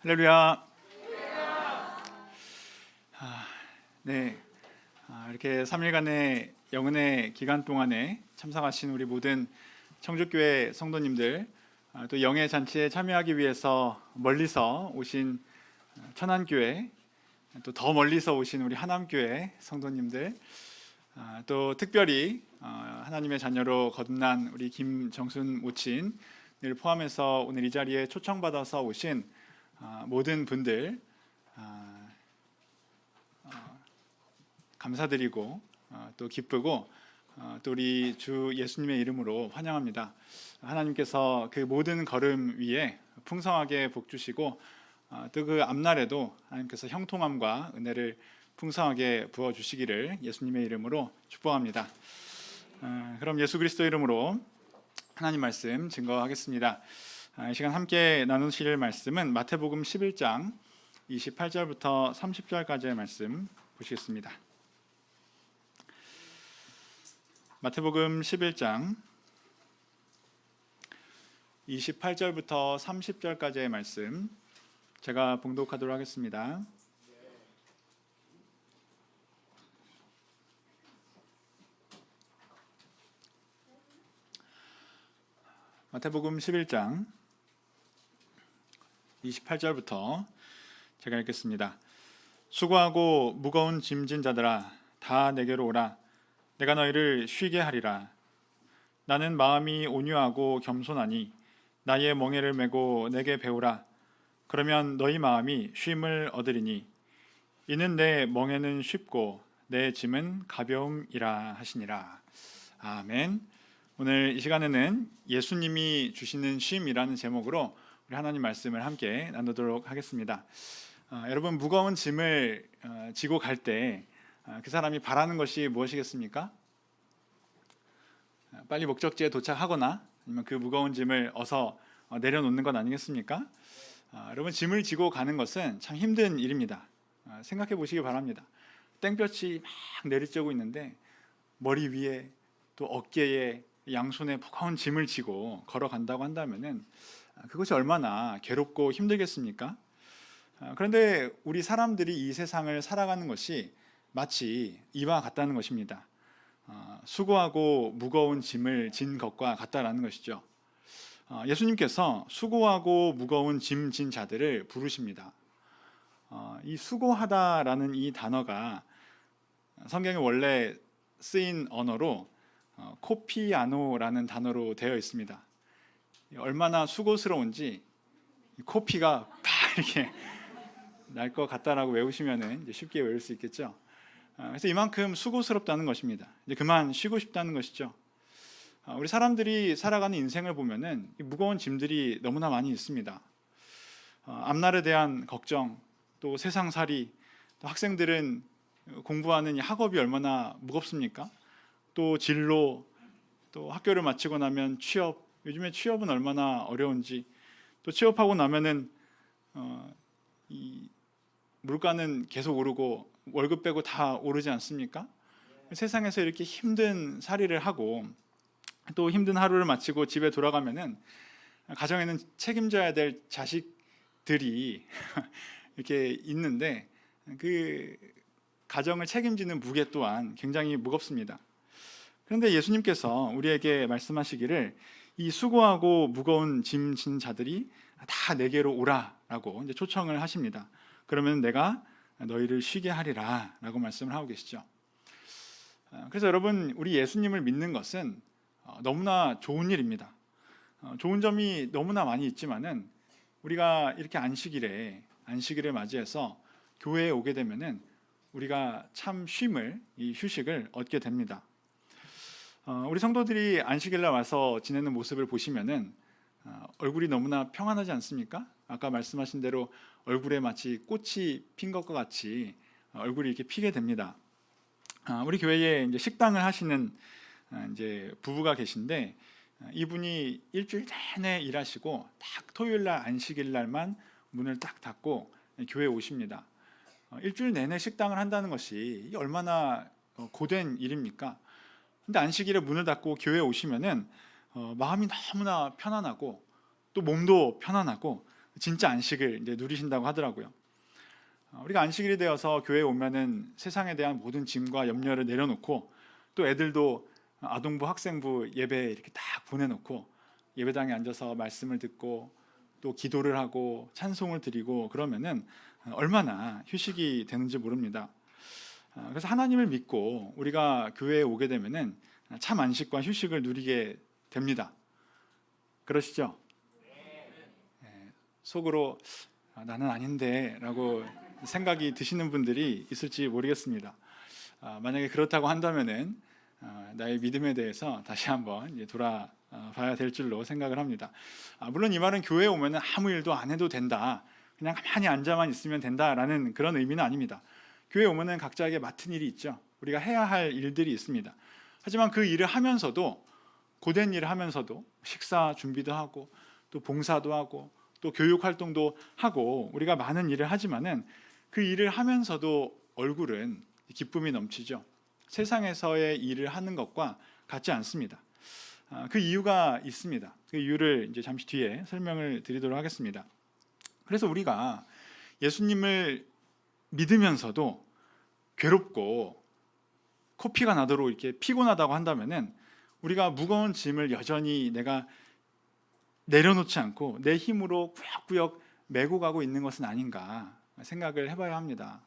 할렐루야. 네, 이렇게 3일간의 영은의 기간 동안에 참석하신 우리 모든 청주교회 성도님들, 또 영의 잔치에 참여하기 위해서 멀리서 오신 천안교회, 또 더 멀리서 오신 우리 하남교회 성도님들, 또 특별히 하나님의 자녀로 거듭난 우리 김정순 모친을 포함해서 오늘 이 자리에 초청받아서 오신 모든 분들 감사드리고 또 기쁘고 또 우리 주 예수님의 이름으로 환영합니다. 하나님께서 그 모든 걸음 위에 풍성하게 복 주시고 또 그 앞날에도 하나님께서 형통함과 은혜를 풍성하게 부어 주시기를 예수님의 이름으로 축복합니다. 그럼 예수 그리스도 이름으로 하나님 말씀 증거하겠습니다. 이 시간 함께 나누실 말씀은 마태복음 11장 28절부터 30절까지의 말씀 보시겠습니다. 마태복음 11장 28절부터 30절까지의 말씀 제가 봉독하도록 하겠습니다. 마태복음 11장 28절부터 제가 읽겠습니다. 수고하고 무거운 짐진 자들아 다 내게로 오라. 내가 너희를 쉬게 하리라. 나는 마음이 온유하고 겸손하니 나의 멍에를 메고 내게 배우라. 그러면 너희 마음이 쉼을 얻으리니 이는 내 멍에는 쉽고 내 짐은 가벼움이라 하시니라. 아멘. 오늘 이 시간에는 예수님이 주시는 쉼이라는 제목으로 우리 하나님 말씀을 함께 나누도록 하겠습니다. 여러분 무거운 짐을 지고 갈 때 그 사람이 바라는 것이 무엇이겠습니까? 빨리 목적지에 도착하거나 아니면 그 무거운 짐을 어서 내려놓는 것 아니겠습니까? 여러분 짐을 지고 가는 것은 참 힘든 일입니다. 생각해 보시기 바랍니다. 땡볕이 막 내리쬐고 있는데 머리 위에 또 어깨에 양손에 무거운 짐을 지고 걸어간다고 한다면은 그것이 얼마나 괴롭고 힘들겠습니까? 그런데 우리 사람들이 이 세상을 살아가는 것이 마치 이와 같다는 것입니다. 수고하고 무거운 짐을 진 것과 같다라는 것이죠. 예수님께서 수고하고 무거운 짐 진 자들을 부르십니다. 이 수고하다라는 이 단어가 성경에 원래 쓰인 언어로 코피아노라는 단어로 되어 있습니다. 얼마나 수고스러운지 코피가 팍 이렇게 날 것 같다라고 외우시면 쉽게 외울 수 있겠죠. 그래서 이만큼 수고스럽다는 것입니다. 이제 그만 쉬고 싶다는 것이죠. 우리 사람들이 살아가는 인생을 보면은 무거운 짐들이 너무나 많이 있습니다. 앞날에 대한 걱정, 또 세상살이, 또 학생들은 공부하는 이 학업이 얼마나 무겁습니까? 또 진로, 또 학교를 마치고 나면 취업, 요즘에 취업은 얼마나 어려운지, 또 취업하고 나면은 이 물가는 계속 오르고 월급 빼고 다 오르지 않습니까? 세상에서 이렇게 힘든 살이를 하고 또 힘든 하루를 마치고 집에 돌아가면은 가정에는 책임져야 될 자식들이 이렇게 있는데 그 가정을 책임지는 무게 또한 굉장히 무겁습니다. 그런데 예수님께서 우리에게 말씀하시기를 이 수고하고 무거운 짐 진 자들이 다 내게로 오라라고 이제 초청을 하십니다. 그러면 내가 너희를 쉬게 하리라 라고 말씀을 하고 계시죠. 그래서 여러분 우리 예수님을 믿는 것은 너무나 좋은 일입니다. 좋은 점이 너무나 많이 있지만은 우리가 이렇게 안식일을 맞이해서 교회에 오게 되면은 우리가 참 이 휴식을 얻게 됩니다. 우리 성도들이 안식일날 와서 지내는 모습을 보시면은 얼굴이 너무나 평안하지 않습니까? 아까 말씀하신 대로 얼굴에 마치 꽃이 핀 것과 같이 얼굴이 이렇게 피게 됩니다. 우리 교회에 이제 식당을 하시는 이제 부부가 계신데 이분이 일주일 내내 일하시고 딱 토요일날 안식일날만 문을 딱 닫고 교회에 오십니다. 일주일 내내 식당을 한다는 것이 얼마나 고된 일입니까? 근데 안식일에 문을 닫고 교회에 오시면은 마음이 너무나 편안하고 또 몸도 편안하고 진짜 안식을 이제 누리신다고 하더라고요. 우리가 안식일이 되어서 교회에 오면은 세상에 대한 모든 짐과 염려를 내려놓고, 또 애들도 아동부, 학생부 예배 이렇게 딱 보내놓고 예배당에 앉아서 말씀을 듣고 또 기도를 하고 찬송을 드리고 그러면은 얼마나 휴식이 되는지 모릅니다. 그래서 하나님을 믿고 우리가 교회에 오게 되면은 참 안식과 휴식을 누리게 됩니다. 그러시죠? 속으로 나는 아닌데 라고 생각이 드시는 분들이 있을지 모르겠습니다. 만약에 그렇다고 한다면은 나의 믿음에 대해서 다시 한번 이제 돌아봐야 될 줄로 생각을 합니다. 물론 이 말은 교회에 오면은 아무 일도 안 해도 된다, 그냥 가만히 앉아만 있으면 된다라는 그런 의미는 아닙니다. 교회에 오면은 각자에게 맡은 일이 있죠. 우리가 해야 할 일들이 있습니다. 하지만 그 일을 하면서도, 고된 일을 하면서도 식사 준비도 하고 또 봉사도 하고 또 교육 활동도 하고 우리가 많은 일을 하지만은 그 일을 하면서도 얼굴은 기쁨이 넘치죠. 세상에서의 일을 하는 것과 같지 않습니다. 그 이유가 있습니다. 그 이유를 이제 잠시 뒤에 설명을 드리도록 하겠습니다. 그래서 우리가 예수님을 믿으면서도 괴롭고 코피가 나도록 이렇게 피곤하다고 한다면은 우리가 무거운 짐을 여전히 내가 내려놓지 않고 내 힘으로 구역구역 메고 가고 있는 것은 아닌가 생각을 해봐야 합니다.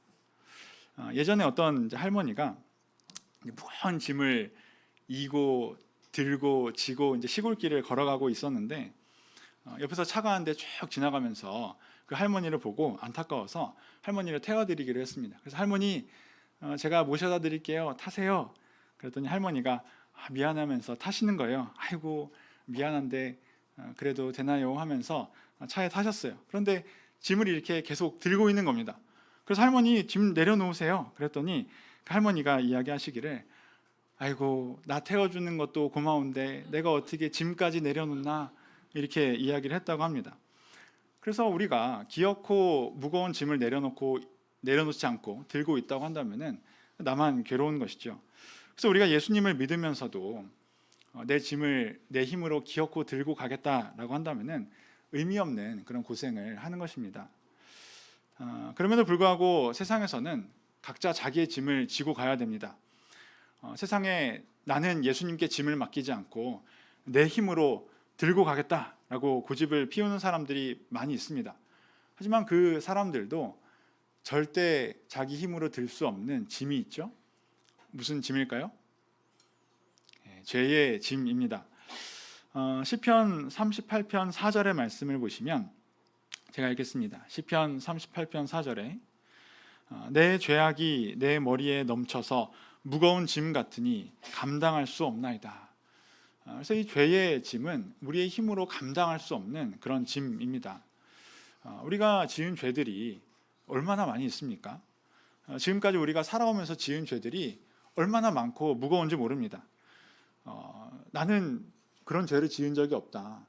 예전에 어떤 할머니가 무거운 짐을 이고 들고 지고 이제 시골길을 걸어가고 있었는데 옆에서 차가 한 대 쭉 지나가면서 그 할머니를 보고 안타까워서 할머니를 태워드리기로 했습니다. 그래서 할머니, 제가 모셔다 드릴게요, 타세요. 그랬더니 할머니가 미안하면서 타시는 거예요. 아이고 미안한데 그래도 되나요 하면서 차에 타셨어요. 그런데 짐을 이렇게 계속 들고 있는 겁니다. 그래서 할머니 짐 내려놓으세요. 그랬더니 그 할머니가 이야기하시기를, 아이고 나 태워주는 것도 고마운데 내가 어떻게 짐까지 내려놓나, 이렇게 이야기를 했다고 합니다. 그래서 우리가 기어코 무거운 짐을 내려놓지 않고 들고 있다고 한다면은 나만 괴로운 것이죠. 그래서 우리가 예수님을 믿으면서도 내 짐을 내 힘으로 기어코 들고 가겠다라고 한다면은 의미 없는 그런 고생을 하는 것입니다. 그럼에도 불구하고 세상에서는 각자 자기의 짐을 지고 가야 됩니다. 세상에 나는 예수님께 짐을 맡기지 않고 내 힘으로 들고 가겠다라고 고집을 피우는 사람들이 많이 있습니다. 하지만 그 사람들도 절대 자기 힘으로 들 수 없는 짐이 있죠. 무슨 짐일까요? 죄의 짐입니다. 시편 38편 4절의 말씀을 보시면, 제가 읽겠습니다. 시편 38편 4절에 내 죄악이 내 머리에 넘쳐서 무거운 짐 같으니 감당할 수 없나이다. 그래서 이 죄의 짐은 우리의 힘으로 감당할 수 없는 그런 짐입니다. 우리가 지은 죄들이 얼마나 많이 있습니까? 지금까지 우리가 살아오면서 지은 죄들이 얼마나 많고 무거운지 모릅니다. 나는 그런 죄를 지은 적이 없다,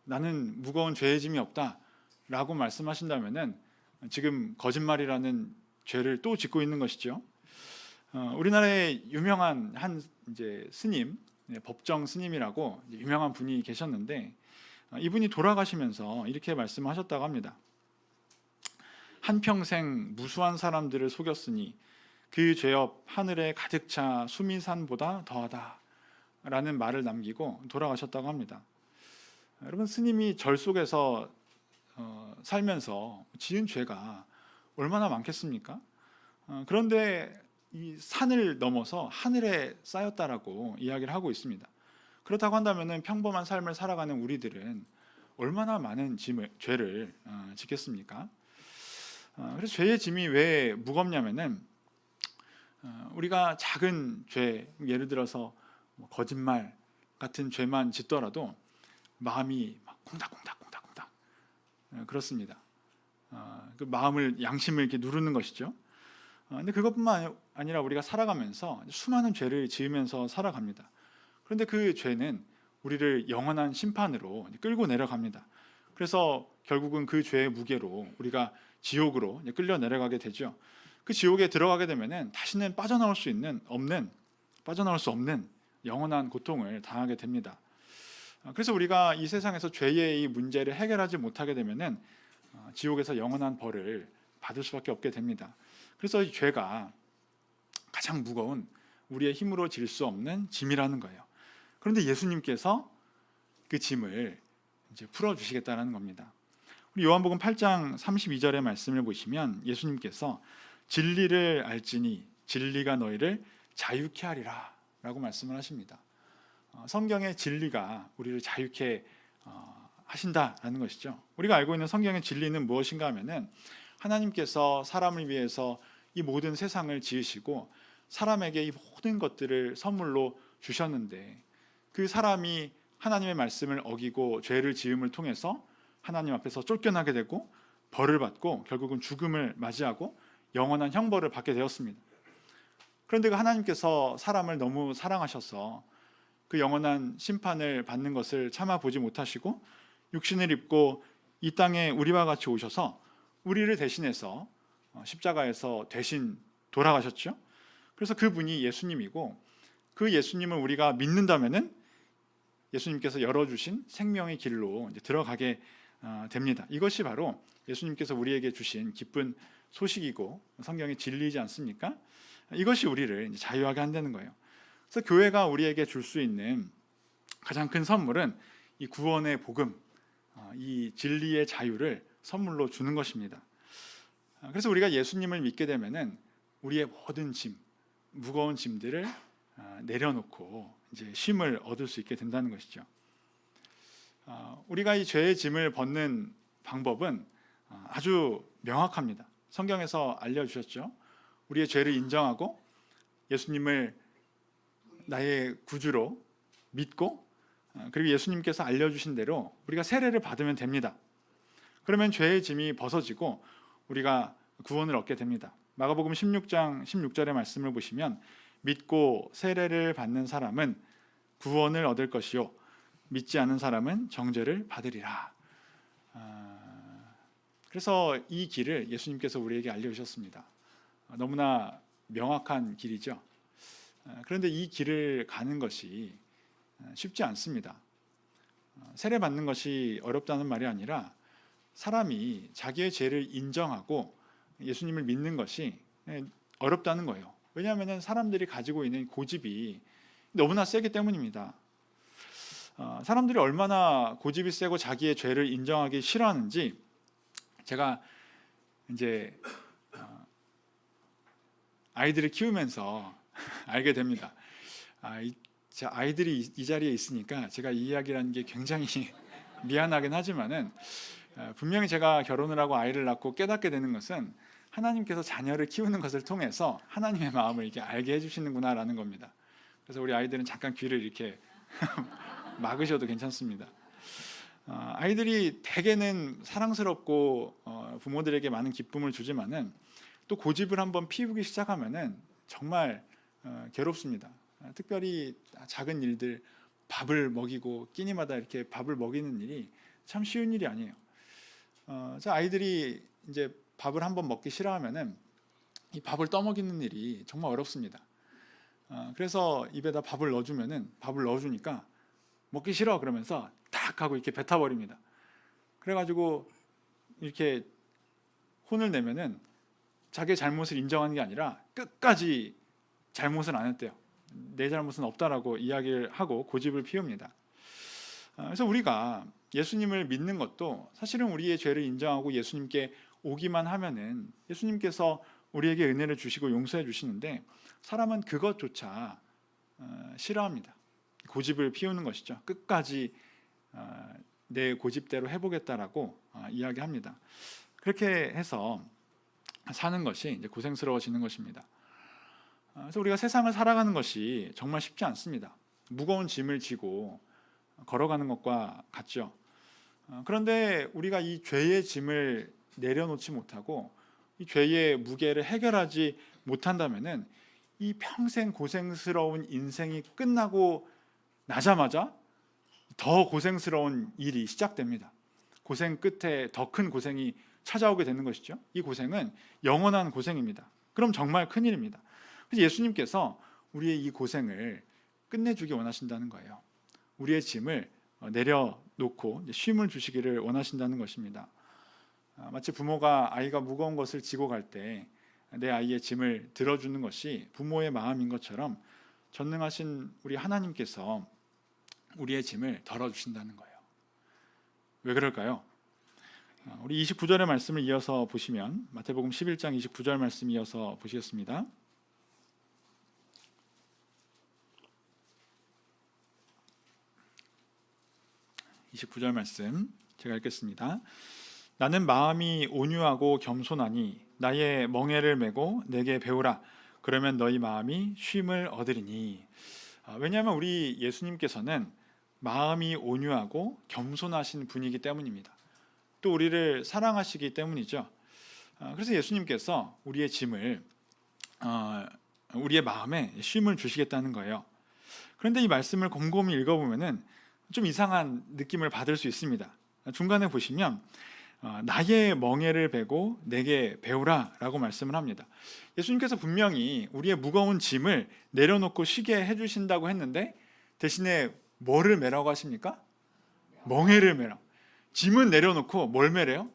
나는 무거운 죄의 짐이 없다 라고 말씀하신다면은 지금 거짓말이라는 죄를 또 짓고 있는 것이죠. 우리나라에 유명한 한 이제 스님, 법정 스님이라고 유명한 분이 계셨는데, 이분이 돌아가시면서 이렇게 말씀하셨다고 합니다. 한평생 무수한 사람들을 속였으니 그 죄업 하늘에 가득 차 수미산보다 더하다 라는 말을 남기고 돌아가셨다고 합니다. 여러분, 스님이 절 속에서 살면서 지은 죄가 얼마나 많겠습니까? 그런데 이 산을 넘어서 하늘에 쌓였다라고 이야기를 하고 있습니다. 그렇다고 한다면 평범한 삶을 살아가는 우리들은 얼마나 많은 죄를 짓겠습니까? 그래서 죄의 짐이 왜 무겁냐면은 우리가 작은 죄, 예를 들어서 거짓말 같은 죄만 짓더라도 마음이 막 콩닥콩닥콩닥콩닥 그렇습니다. 그 마음을, 양심을 이렇게 누르는 것이죠. 근데 그것뿐만 아니라 우리가 살아가면서 수많은 죄를 지으면서 살아갑니다. 그런데 그 죄는 우리를 영원한 심판으로 끌고 내려갑니다. 그래서 결국은 그 죄의 무게로 우리가 지옥으로 끌려 내려가게 되죠. 그 지옥에 들어가게 되면은 다시는 빠져나올 수 없는 영원한 고통을 당하게 됩니다. 그래서 우리가 이 세상에서 죄의 이 문제를 해결하지 못하게 되면은 지옥에서 영원한 벌을 받을 수밖에 없게 됩니다. 그래서 이 죄가 가장 무거운 우리의 힘으로 질 수 없는 짐이라는 거예요. 그런데 예수님께서 그 짐을 이제 풀어주시겠다는 겁니다. 우리 요한복음 8장 32절의 말씀을 보시면 예수님께서 진리를 알지니 진리가 너희를 자유케 하리라 라고 말씀을 하십니다. 성경의 진리가 우리를 자유케 하신다라는 것이죠. 우리가 알고 있는 성경의 진리는 무엇인가 하면은 하나님께서 사람을 위해서 이 모든 세상을 지으시고 사람에게 이 모든 것들을 선물로 주셨는데 그 사람이 하나님의 말씀을 어기고 죄를 지음을 통해서 하나님 앞에서 쫓겨나게 되고 벌을 받고 결국은 죽음을 맞이하고 영원한 형벌을 받게 되었습니다. 그런데 그 하나님께서 사람을 너무 사랑하셔서 그 영원한 심판을 받는 것을 참아보지 못하시고 육신을 입고 이 땅에 우리와 같이 오셔서 우리를 대신해서 십자가에서 대신 돌아가셨죠. 그래서 그분이 예수님이고 그 예수님을 우리가 믿는다면은 예수님께서 열어주신 생명의 길로 이제 들어가게 됩니다. 이것이 바로 예수님께서 우리에게 주신 기쁜 소식이고 성경의 진리이지 않습니까? 이것이 우리를 이제 자유하게 한다는 거예요. 그래서 교회가 우리에게 줄 수 있는 가장 큰 선물은 이 구원의 복음, 이 진리의 자유를 선물로 주는 것입니다. 그래서 우리가 예수님을 믿게 되면은 우리의 모든 짐, 무거운 짐들을 내려놓고 이제 쉼을 얻을 수 있게 된다는 것이죠. 우리가 이 죄의 짐을 벗는 방법은 아주 명확합니다. 성경에서 알려주셨죠. 우리의 죄를 인정하고 예수님을 나의 구주로 믿고 그리고 예수님께서 알려주신 대로 우리가 세례를 받으면 됩니다. 그러면 죄의 짐이 벗어지고 우리가 구원을 얻게 됩니다. 마가복음 16장 16절의 말씀을 보시면 믿고 세례를 받는 사람은 구원을 얻을 것이요 믿지 않은 사람은 정죄를 받으리라. 그래서 이 길을 예수님께서 우리에게 알려주셨습니다. 너무나 명확한 길이죠. 그런데 이 길을 가는 것이 쉽지 않습니다. 세례 받는 것이 어렵다는 말이 아니라 사람이 자기의 죄를 인정하고 예수님을 믿는 것이 어렵다는 거예요. 왜냐하면 사람들이 가지고 있는 고집이 너무나 세기 때문입니다. 사람들이 얼마나 고집이 세고 자기의 죄를 인정하기 싫어하는지 제가 이제 아이들을 키우면서 알게 됩니다. 아이들이 이 자리에 있으니까 제가 이 이야기라는 게 굉장히 미안하긴 하지만은 분명히 제가 결혼을 하고 아이를 낳고 깨닫게 되는 것은 하나님께서 자녀를 키우는 것을 통해서 하나님의 마음을 이렇게 알게 해주시는구나라는 겁니다. 그래서 우리 아이들은 잠깐 귀를 이렇게 막으셔도 괜찮습니다. 아이들이 대개는 사랑스럽고 부모들에게 많은 기쁨을 주지만은 또 고집을 한번 피우기 시작하면은 정말 괴롭습니다. 특별히 작은 일들, 밥을 먹이고 끼니마다 이렇게 밥을 먹이는 일이 참 쉬운 일이 아니에요. 아이들이 이제 밥을 한번 먹기 싫어하면은 이 밥을 떠먹이는 일이 정말 어렵습니다. 그래서 입에다 밥을 넣어주면은 밥을 넣어주니까 먹기 싫어 그러면서 딱 하고 이렇게 뱉어버립니다. 그래가지고 이렇게 혼을 내면은 자기의 잘못을 인정하는 게 아니라 끝까지 잘못을 안 했대요. 내 잘못은 없다라고 이야기를 하고 고집을 피웁니다. 그래서 우리가 예수님을 믿는 것도 사실은 우리의 죄를 인정하고 예수님께 오기만 하면은 예수님께서 우리에게 은혜를 주시고 용서해 주시는데 사람은 그것조차 싫어합니다. 고집을 피우는 것이죠. 끝까지 내 고집대로 해보겠다라고 이야기합니다. 그렇게 해서 사는 것이 이제 고생스러워지는 것입니다. 그래서 우리가 세상을 살아가는 것이 정말 쉽지 않습니다. 무거운 짐을 지고 걸어가는 것과 같죠. 그런데 우리가 이 죄의 짐을 내려놓지 못하고 이 죄의 무게를 해결하지 못한다면은 이 평생 고생스러운 인생이 끝나고 나자마자 더 고생스러운 일이 시작됩니다. 고생 끝에 더 큰 고생이 찾아오게 되는 것이죠. 이 고생은 영원한 고생입니다. 그럼 정말 큰일입니다. 그래서 예수님께서 우리의 이 고생을 끝내주기 원하신다는 거예요. 우리의 짐을 내려놓고 쉼을 주시기를 원하신다는 것입니다. 마치 부모가 아이가 무거운 것을 지고 갈 때 내 아이의 짐을 들어주는 것이 부모의 마음인 것처럼 전능하신 우리 하나님께서 우리의 짐을 덜어주신다는 거예요. 왜 그럴까요? 우리 29절의 말씀을 이어서 보시면 마태복음 11장 29절 말씀 이어서 보시겠습니다. 29절 말씀 제가 읽겠습니다. 나는 마음이 온유하고 겸손하니 나의 멍에를 메고 내게 배우라. 그러면 너희 마음이 쉼을 얻으리니. 왜냐하면 우리 예수님께서는 마음이 온유하고 겸손하신 분이기 때문입니다. 또 우리를 사랑하시기 때문이죠. 그래서 예수님께서 우리의 짐을 우리의 마음에 쉼을 주시겠다는 거예요. 그런데 이 말씀을 곰곰이 읽어보면은 좀 이상한 느낌을 받을 수 있습니다. 중간에 보시면 나의 멍에를 베고 내게 배우라 라고 말씀을 합니다. 예수님께서 분명히 우리의 무거운 짐을 내려놓고 쉬게 해주신다고 했는데 대신에 뭐를 메라고 하십니까? 멍에를 메라. 짐은 내려놓고 뭘 메래요?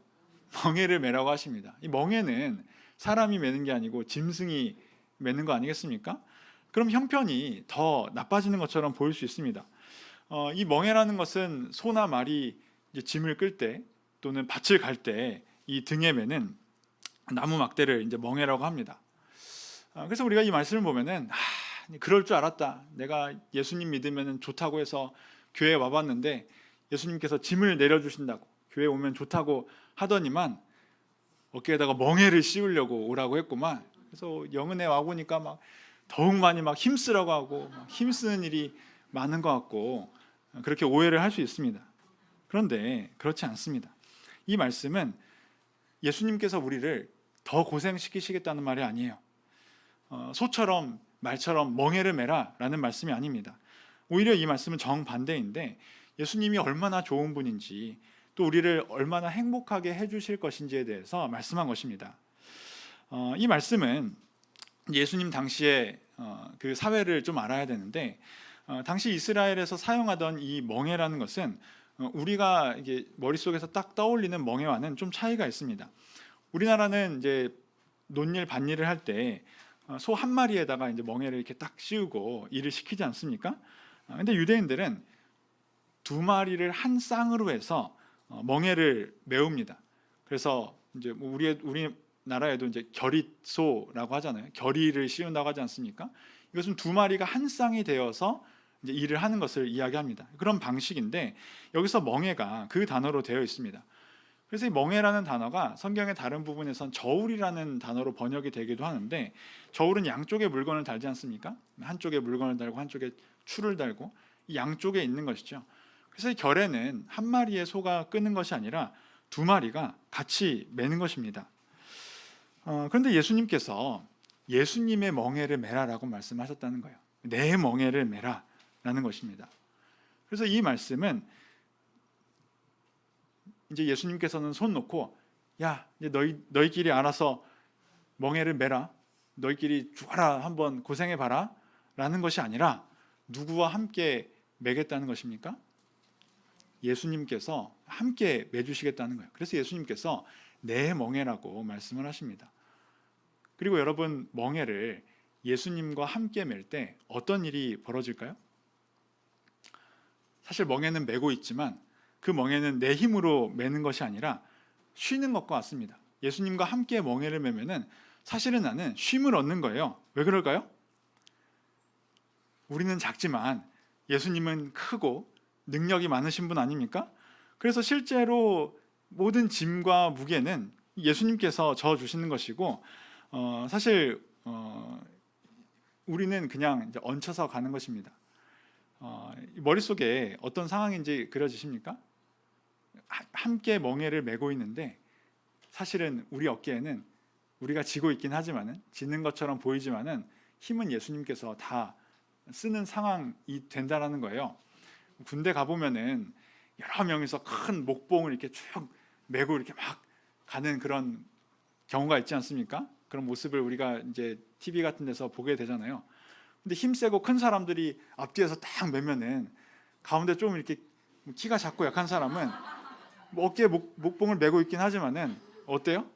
멍에를 메라고 하십니다. 이 멍에는 사람이 메는 게 아니고 짐승이 메는 거 아니겠습니까? 그럼 형편이 더 나빠지는 것처럼 보일 수 있습니다. 이 멍에라는 것은 소나 말이 이제 짐을 끌 때 또는 밭을 갈 때 이 등에 매는 나무 막대를 이제 멍에라고 합니다. 그래서 우리가 이 말씀을 보면은 그럴 줄 알았다. 내가 예수님 믿으면 좋다고 해서 교회에 와봤는데 예수님께서 짐을 내려주신다고 교회에 오면 좋다고 하더니만 어깨에다가 멍에를 씌우려고 오라고 했구만. 그래서 영은에 와보니까 막 더욱 많이 막 힘쓰라고 하고 막 힘쓰는 일이 많은 것 같고 그렇게 오해를 할 수 있습니다. 그런데 그렇지 않습니다. 이 말씀은 예수님께서 우리를 더 고생시키시겠다는 말이 아니에요. 소처럼 말처럼 멍에를 메라 라는 말씀이 아닙니다. 오히려 이 말씀은 정반대인데 예수님이 얼마나 좋은 분인지 또 우리를 얼마나 행복하게 해주실 것인지에 대해서 말씀한 것입니다. 이 말씀은 예수님 당시에 그 사회를 좀 알아야 되는데 당시 이스라엘에서 사용하던 이 멍에라는 것은 우리가 이게 머릿속에서 딱 떠올리는 멍에와는 좀 차이가 있습니다. 우리나라는 이제 논일 밭일을 할 때 소 한 마리에다가 이제 멍에를 이렇게 딱 씌우고 일을 시키지 않습니까? 근데 유대인들은 두 마리를 한 쌍으로 해서 멍에를 메웁니다. 그래서 이제 뭐 우리나라에도 이제 결의소라고 하잖아요. 결의를 씌운다고 하지 않습니까? 이것은 두 마리가 한 쌍이 되어서 이제 일을 하는 것을 이야기합니다. 그런 방식인데 여기서 멍에가 그 단어로 되어 있습니다. 그래서 이 멍에라는 단어가 성경의 다른 부분에선 저울이라는 단어로 번역이 되기도 하는데 저울은 양쪽에 물건을 달지 않습니까? 한쪽에 물건을 달고 한쪽에 추를 달고 이 양쪽에 있는 것이죠. 그래서 이 결에는 한 마리의 소가 끄는 것이 아니라 두 마리가 같이 매는 것입니다. 그런데 예수님께서 예수님의 멍에를 메라라고 말씀하셨다는 거예요. 내 멍에를 메라라는 것입니다. 그래서 이 말씀은 이제 예수님께서는 손 놓고 야 이제 너희끼리 알아서 멍에를 메라, 너희끼리 죽어라 한번 고생해 봐라 라는 것이 아니라 누구와 함께 매겠다는 것입니까? 예수님께서 함께 매주시겠다는 거예요. 그래서 예수님께서 내 멍에라고 말씀을 하십니다. 그리고 여러분 멍에를 예수님과 함께 맬 때 어떤 일이 벌어질까요? 사실 멍에는 메고 있지만 그 멍에는 내 힘으로 매는 것이 아니라 쉬는 것과 같습니다. 예수님과 함께 멍에를 매면은 사실은 나는 쉼을 얻는 거예요. 왜 그럴까요? 우리는 작지만 예수님은 크고 능력이 많으신 분 아닙니까? 그래서 실제로 모든 짐과 무게는 예수님께서 져 주시는 것이고 사실 우리는 그냥 이제 얹혀서 가는 것입니다. 머릿속에 어떤 상황인지 그려지십니까? 함께 멍에를 메고 있는데 사실은 우리 어깨에는 우리가 지고 있긴 하지만은 지는 것처럼 보이지만은 힘은 예수님께서 다 쓰는 상황이 된다라는 거예요. 군대 가보면은 여러 명이서 큰 목봉을 이렇게 쭉 메고 이렇게 막 가는 그런 경우가 있지 않습니까? 그런 모습을 우리가 이제 TV 같은 데서 보게 되잖아요. 근데 힘세고 큰 사람들이 앞뒤에서 딱 메면은 가운데 좀 이렇게 키가 작고 약한 사람은 어깨에 목봉을 메고 있긴 하지만은 어때요?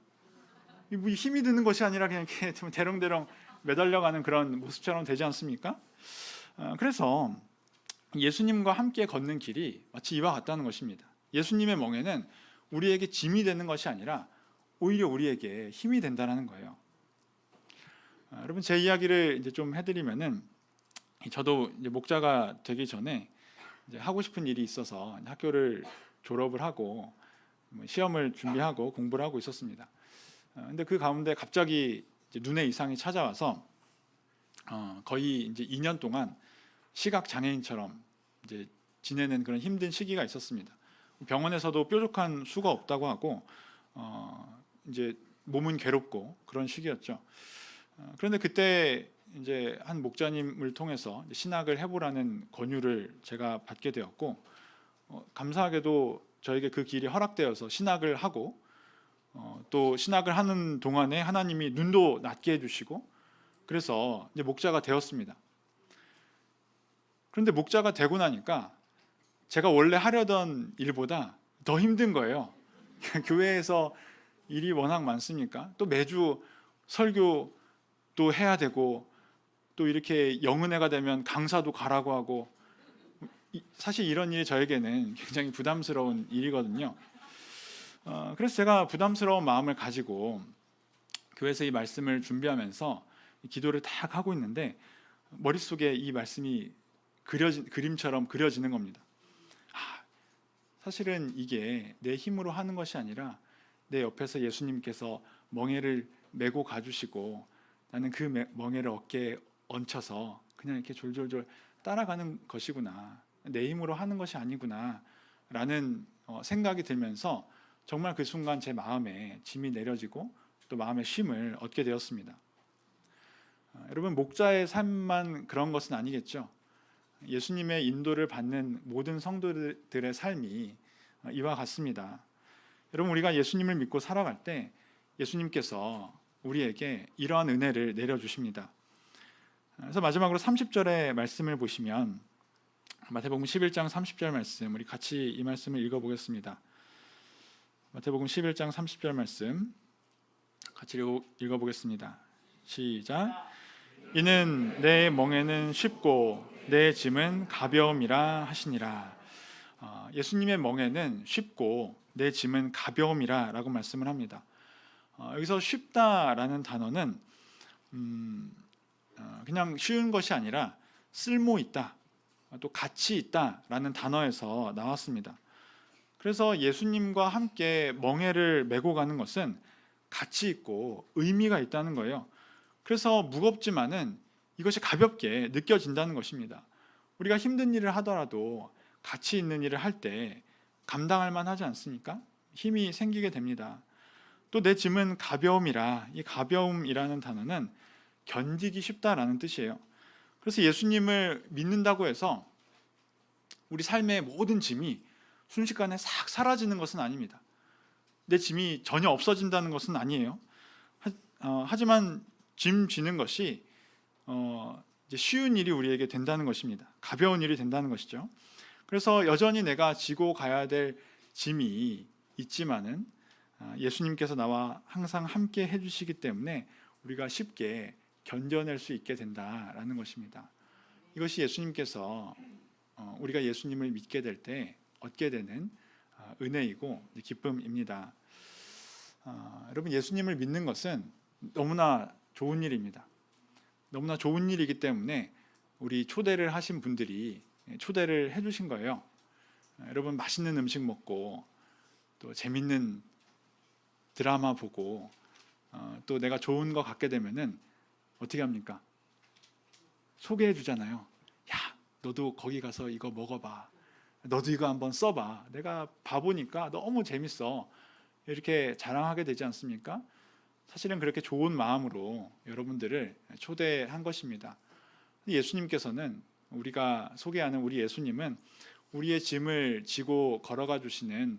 뭐 힘이 드는 것이 아니라 그냥 이렇게 좀 대롱대롱 매달려가는 그런 모습처럼 되지 않습니까? 그래서 예수님과 함께 걷는 길이 마치 이와 같다는 것입니다. 예수님의 멍에는 우리에게 짐이 되는 것이 아니라 오히려 우리에게 힘이 된다는 거예요. 여러분, 제 이야기를 이제 좀 해드리면은, 저도 이제 목자가 되기 전에 이제 하고 싶은 일이 있어서 학교를 졸업을 하고 시험을 준비하고 공부를 하고 있었습니다. 근데 그 가운데 갑자기 이제 눈에 이상이 찾아와서 거의 이제 2년 동안 시각 장애인처럼 이제 지내는 그런 힘든 시기가 있었습니다. 병원에서도 뾰족한 수가 없다고 하고 이제 몸은 괴롭고 그런 시기였죠. 그런데 그때 이제 한 목자님을 통해서 신학을 해보라는 권유를 제가 받게 되었고, 감사하게도 저에게 그 길이 허락되어서 신학을 하고, 또 신학을 하는 동안에 하나님이 눈도 낮게 해주시고, 그래서 이제 목자가 되었습니다. 그런데 목자가 되고 나니까 제가 원래 하려던 일보다 더 힘든 거예요. 교회에서 일이 워낙 많으니까 또 매주 설교 또 해야 되고, 또 이렇게 영은회가 되면 강사도 가라고 하고, 사실 이런 일이 저에게는 굉장히 부담스러운 일이거든요. 그래서 제가 부담스러운 마음을 가지고 교회에서 이 말씀을 준비하면서 기도를 딱 하고 있는데 머릿속에 이 말씀이 그림처럼 그려지는 겁니다. 사실은 이게 내 힘으로 하는 것이 아니라 내 옆에서 예수님께서 멍에를 메고 가주시고, 나는 그 멍에를 어깨에 얹혀서 그냥 이렇게 졸졸졸 따라가는 것이구나, 내 힘으로 하는 것이 아니구나 라는 생각이 들면서 정말 그 순간 제 마음에 짐이 내려지고 또 마음의 쉼을 얻게 되었습니다. 여러분, 목자의 삶만 그런 것은 아니겠죠. 예수님의 인도를 받는 모든 성도들의 삶이 이와 같습니다. 여러분, 우리가 예수님을 믿고 살아갈 때 예수님께서 우리에게 이러한 은혜를 내려주십니다. 그래서 마지막으로 30절의 말씀을 보시면, 마태복음 11장 30절 말씀, 우리 같이 이 말씀을 읽어보겠습니다. 마태복음 11장 30절 말씀 같이 읽어보겠습니다. 시작. 이는 내 멍에는 쉽고 내 짐은 가벼움이라 하시니라. 예수님의 멍에는 쉽고 내 짐은 가벼움이라 라고 말씀을 합니다. 여기서 쉽다라는 단어는 그냥 쉬운 것이 아니라 쓸모 있다, 또 가치 있다라는 단어에서 나왔습니다. 그래서 예수님과 함께 멍에를 메고 가는 것은 가치 있고 의미가 있다는 거예요. 그래서 무겁지만은 이것이 가볍게 느껴진다는 것입니다. 우리가 힘든 일을 하더라도 가치 있는 일을 할 때 감당할 만하지 않습니까? 힘이 생기게 됩니다. 또 내 짐은 가벼움이라, 이 가벼움이라는 단어는 견디기 쉽다라는 뜻이에요. 그래서 예수님을 믿는다고 해서 우리 삶의 모든 짐이 순식간에 싹 사라지는 것은 아닙니다. 내 짐이 전혀 없어진다는 것은 아니에요. 하지만 짐 지는 것이 이제 쉬운 일이 우리에게 된다는 것입니다. 가벼운 일이 된다는 것이죠. 그래서 여전히 내가 지고 가야 될 짐이 있지만은 예수님께서 나와 항상 함께 해주시기 때문에 우리가 쉽게 견뎌낼 수 있게 된다라는 것입니다. 이것이 예수님께서 우리가 예수님을 믿게 될 때 얻게 되는 은혜이고 기쁨입니다. 여러분, 예수님을 믿는 것은 너무나 좋은 일입니다. 너무나 좋은 일이기 때문에 우리 초대를 하신 분들이 초대를 해주신 거예요. 여러분, 맛있는 음식 먹고 또 재밌는 드라마 보고 또 내가 좋은 거 갖게 되면은 어떻게 합니까? 소개해 주잖아요. 야, 너도 거기 가서 이거 먹어봐. 너도 이거 한번 써봐. 내가 봐보니까 너무 재밌어. 이렇게 자랑하게 되지 않습니까? 사실은 그렇게 좋은 마음으로 여러분들을 초대한 것입니다. 예수님께서는, 우리가 소개하는 우리 예수님은 우리의 짐을 지고 걸어가 주시는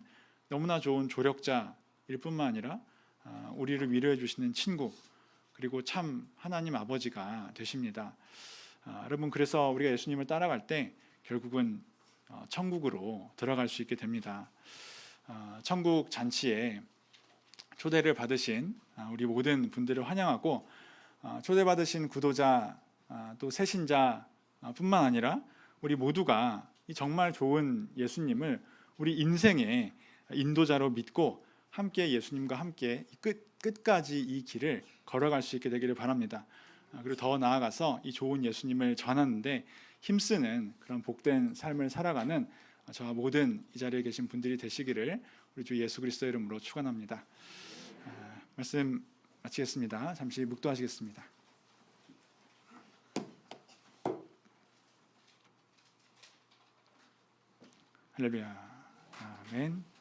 너무나 좋은 조력자일 뿐만 아니라 우리를 위로해 주시는 친구, 그리고 참 하나님 아버지가 되십니다. 여러분, 그래서 우리가 예수님을 따라갈 때 결국은 천국으로 들어갈 수 있게 됩니다. 천국 잔치에 초대를 받으신 우리 모든 분들을 환영하고, 초대받으신 구도자 또 새신자 뿐만 아니라 우리 모두가 이 정말 좋은 예수님을 우리 인생의 인도자로 믿고 함께 예수님과 함께 끝까지 이 길을 걸어갈 수 있게 되기를 바랍니다. 그리고 더 나아가서 이 좋은 예수님을 전하는데 힘쓰는 그런 복된 삶을 살아가는 저와 모든 이 자리에 계신 분들이 되시기를 우리 주 예수 그리스도의 이름으로 축원합니다. 말씀 마치겠습니다. 잠시 묵도하시겠습니다. 할렐루야. 아멘.